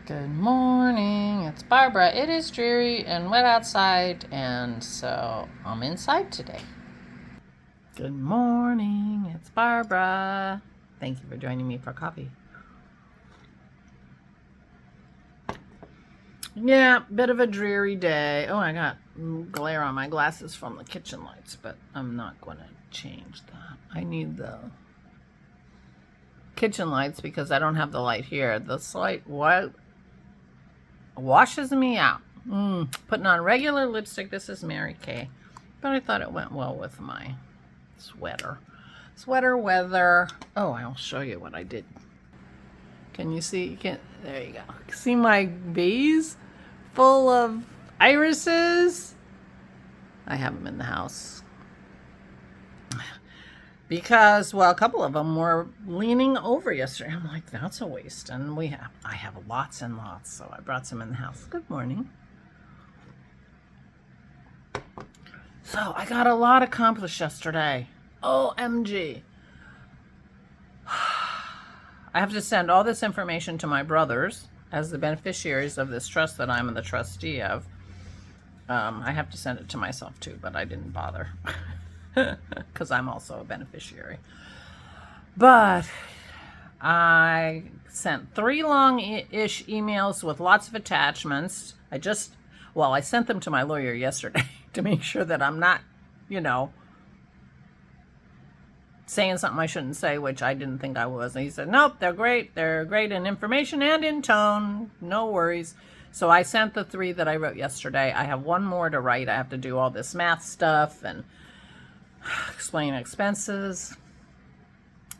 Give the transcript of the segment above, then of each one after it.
Good morning, it's Barbara. It is dreary and wet outside, and so I'm inside today. Good morning, it's Barbara. Thank you for joining me for coffee. Yeah, bit of a dreary day. Oh, I got glare on my glasses from the kitchen lights, but I'm not going to change that. I need the kitchen lights because I don't have the light here. This light washes me out. Putting on regular lipstick. This is Mary Kay, but I thought it went well with my sweater. Sweater weather. Oh, I'll show you what I did. Can you see? There you go. See my vase full of irises? I have them in the house because, well, a couple of them were leaning over yesterday. I'm like, that's a waste. And I have lots and lots, so I brought some in the house. Good morning. So I got a lot accomplished yesterday. OMG. I have to send all this information to my brothers as the beneficiaries of this trust that I'm the trustee of. I have to send it to myself too, but I didn't bother. Because I'm also a beneficiary. But I sent 3 long-ish emails with lots of attachments. I sent them to my lawyer yesterday to make sure that I'm not, saying something I shouldn't say, which I didn't think I was. And he said, nope, they're great. They're great in information and in tone. No worries. So I sent the 3 that I wrote yesterday. I have 1 more to write. I have to do all this math stuff and explain expenses.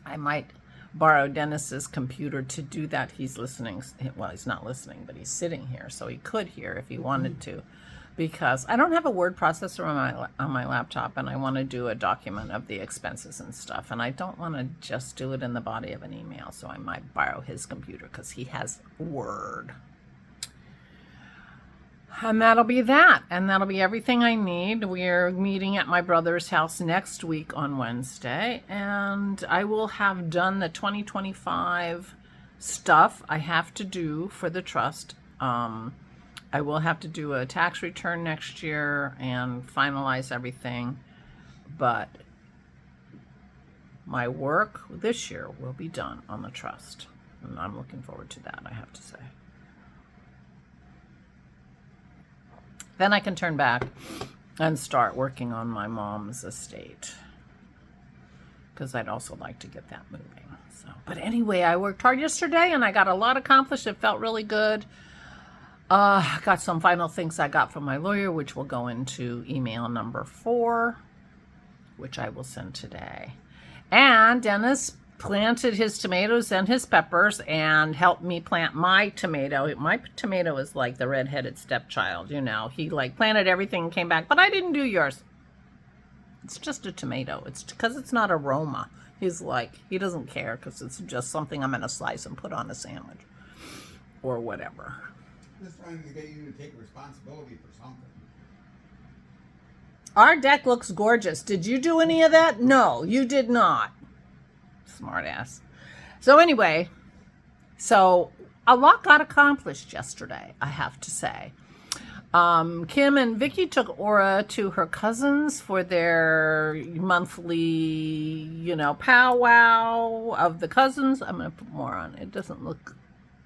I might borrow Dennis's computer to do that. He's listening. Well, he's not listening, but he's sitting here, so he could hear if he wanted to, because I don't have a word processor on my laptop, and I want to do a document of the expenses and stuff, and I don't want to just do it in the body of an email, so I might borrow his computer because he has Word. And that'll be that. And that'll be everything I need. We're meeting at my brother's house next week on Wednesday. And I will have done the 2025 stuff I have to do for the trust. I will have to do a tax return next year and finalize everything. But my work this year will be done on the trust. And I'm looking forward to that, I have to say. Then I can turn back and start working on my mom's estate, because I'd also like to get that moving. But anyway, I worked hard yesterday and I got a lot accomplished. It felt really good. Got some final things I got from my lawyer, which will go into email number 4, which I will send today. And Dennis planted his tomatoes and his peppers and helped me plant my tomato. My tomato is like the red-headed stepchild, He planted everything and came back, but I didn't do yours. It's just a tomato. It's because it's not aroma. He's like, he doesn't care because it's just something I'm going to slice and put on a sandwich or whatever. Just trying to get you to take responsibility for something. Our deck looks gorgeous. Did you do any of that? No, you did not. Smart ass. So anyway, a lot got accomplished yesterday, I have to say. Kim and Vicky took Aura to her cousins for their monthly, powwow of the cousins. I'm going to put more on. It doesn't look,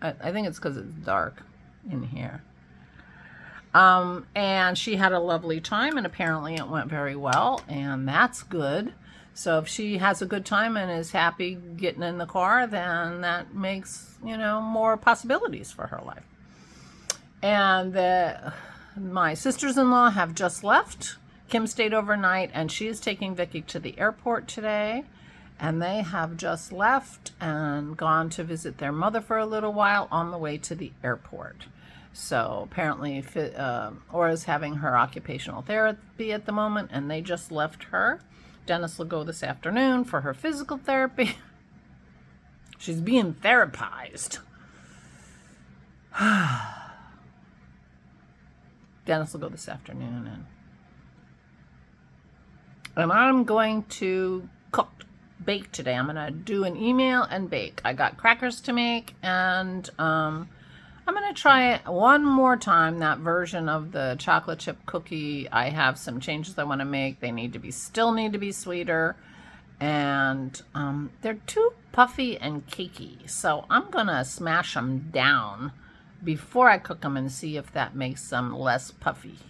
I think it's because it's dark in here. And she had a lovely time, and apparently it went very well, and that's good. So if she has a good time and is happy getting in the car, then that makes, more possibilities for her life. And my sisters-in-law have just left. Kim stayed overnight, and she is taking Vicky to the airport today. And they have just left and gone to visit their mother for a little while on the way to the airport. So apparently Aura's having her occupational therapy at the moment, and they just left her. Dennis will go this afternoon for her physical therapy. She's being therapized. Dennis will go this afternoon, and I'm going to bake today. I'm going to do an email and bake. I got crackers to make, and I'm going to try it one more time, that version of the chocolate chip cookie. I have some changes I want to make. They still need to be sweeter. And they're too puffy and cakey. So I'm going to smash them down before I cook them and see if that makes them less puffy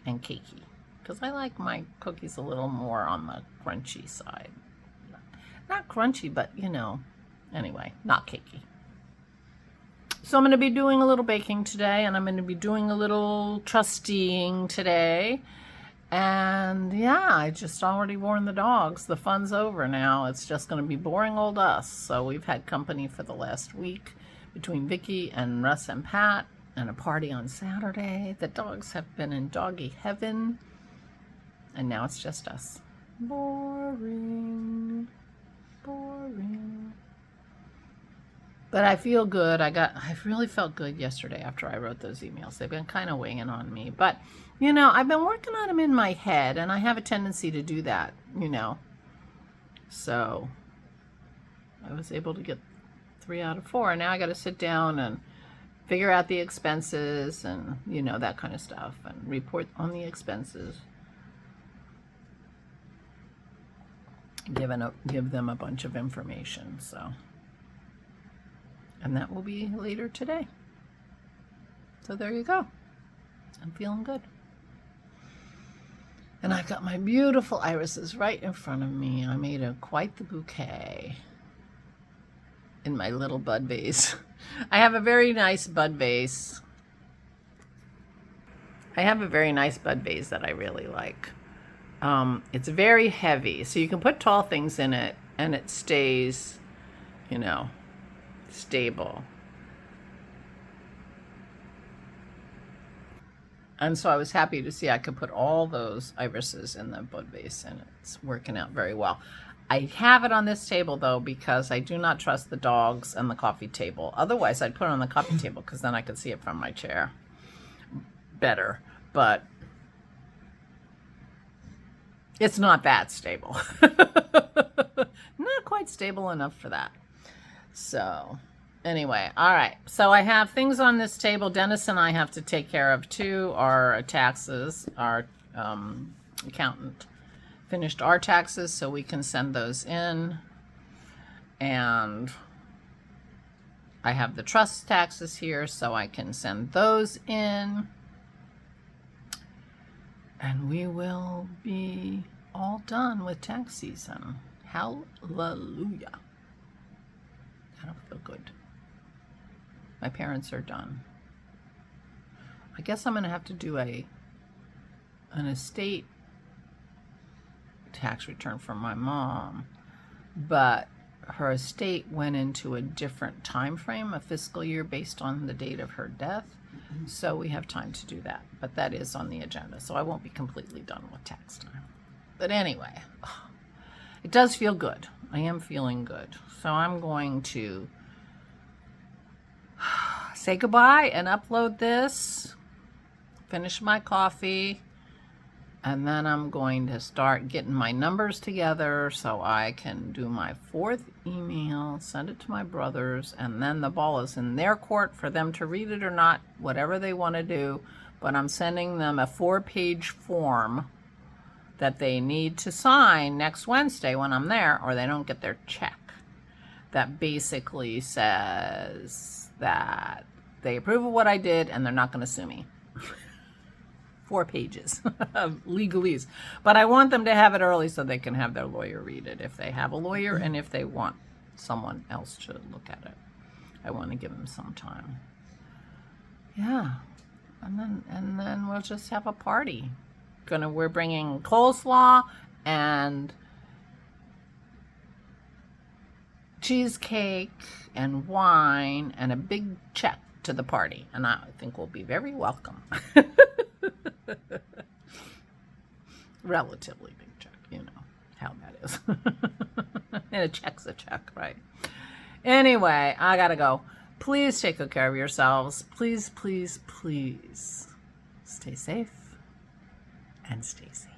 and cakey. Because I like my cookies a little more on the crunchy side. Not crunchy, but anyway, not cakey. So I'm going to be doing a little baking today, and I'm going to be doing a little trusteeing today. And yeah, I just already warned the dogs. The fun's over now. It's just going to be boring old us. So we've had company for the last week between Vicky and Russ and Pat, and a party on Saturday. The dogs have been in doggy heaven. And now it's just us. Boring. Boring. But I feel good. I really felt good yesterday after I wrote those emails. They've been kind of weighing on me. But, I've been working on them in my head, and I have a tendency to do that, So I was able to get 3 out of 4. And now I got to sit down and figure out the expenses and, that kind of stuff, and report on the expenses. Give them a bunch of information, so. And that will be later today. So there you go. I'm feeling good. And I've got my beautiful irises right in front of me. I made quite the bouquet in my little bud vase. I have a very nice bud vase. That I really like. It's very heavy, so you can put tall things in it, and it stays, stable. And so I was happy to see I could put all those irises in the bud vase, and it's working out very well. I have it on this table, though, because I do not trust the dogs and the coffee table. Otherwise, I'd put it on the coffee table, because then I could see it from my chair better. But it's not that stable. Not quite stable enough for that. So anyway, all right. So I have things on this table. Dennis and I have to take care of too. Our taxes, our accountant finished our taxes, so we can send those in. And I have the trust taxes here, so I can send those in. And we will be all done with tax season. Hallelujah. I don't feel good. My parents are done. I guess I'm going to have to do an estate tax return for my mom, but her estate went into a different time frame, a fiscal year based on the date of her death. So we have time to do that, but that is on the agenda. So I won't be completely done with tax time. But anyway, it does feel good. I am feeling good. So I'm going to say goodbye and upload this, finish my coffee, and then I'm going to start getting my numbers together so I can do my 4th email, send it to my brothers, and then the ball is in their court for them to read it or not, whatever they want to do. But I'm sending them a 4-page form that they need to sign next Wednesday when I'm there, or they don't get their check. That basically says that they approve of what I did and they're not going to sue me. 4 pages of legalese. But I want them to have it early so they can have their lawyer read it if they have a lawyer, and if they want someone else to look at it. I want to give them some time. Yeah. And then we'll just have a party. We're bringing coleslaw and cheesecake and wine and a big check to the party, and I think we'll be very welcome. Relatively big check, you know how that is. And a check's a check, right? Anyway, I gotta go. Please take good care of yourselves. Please, please, please stay safe and stay safe.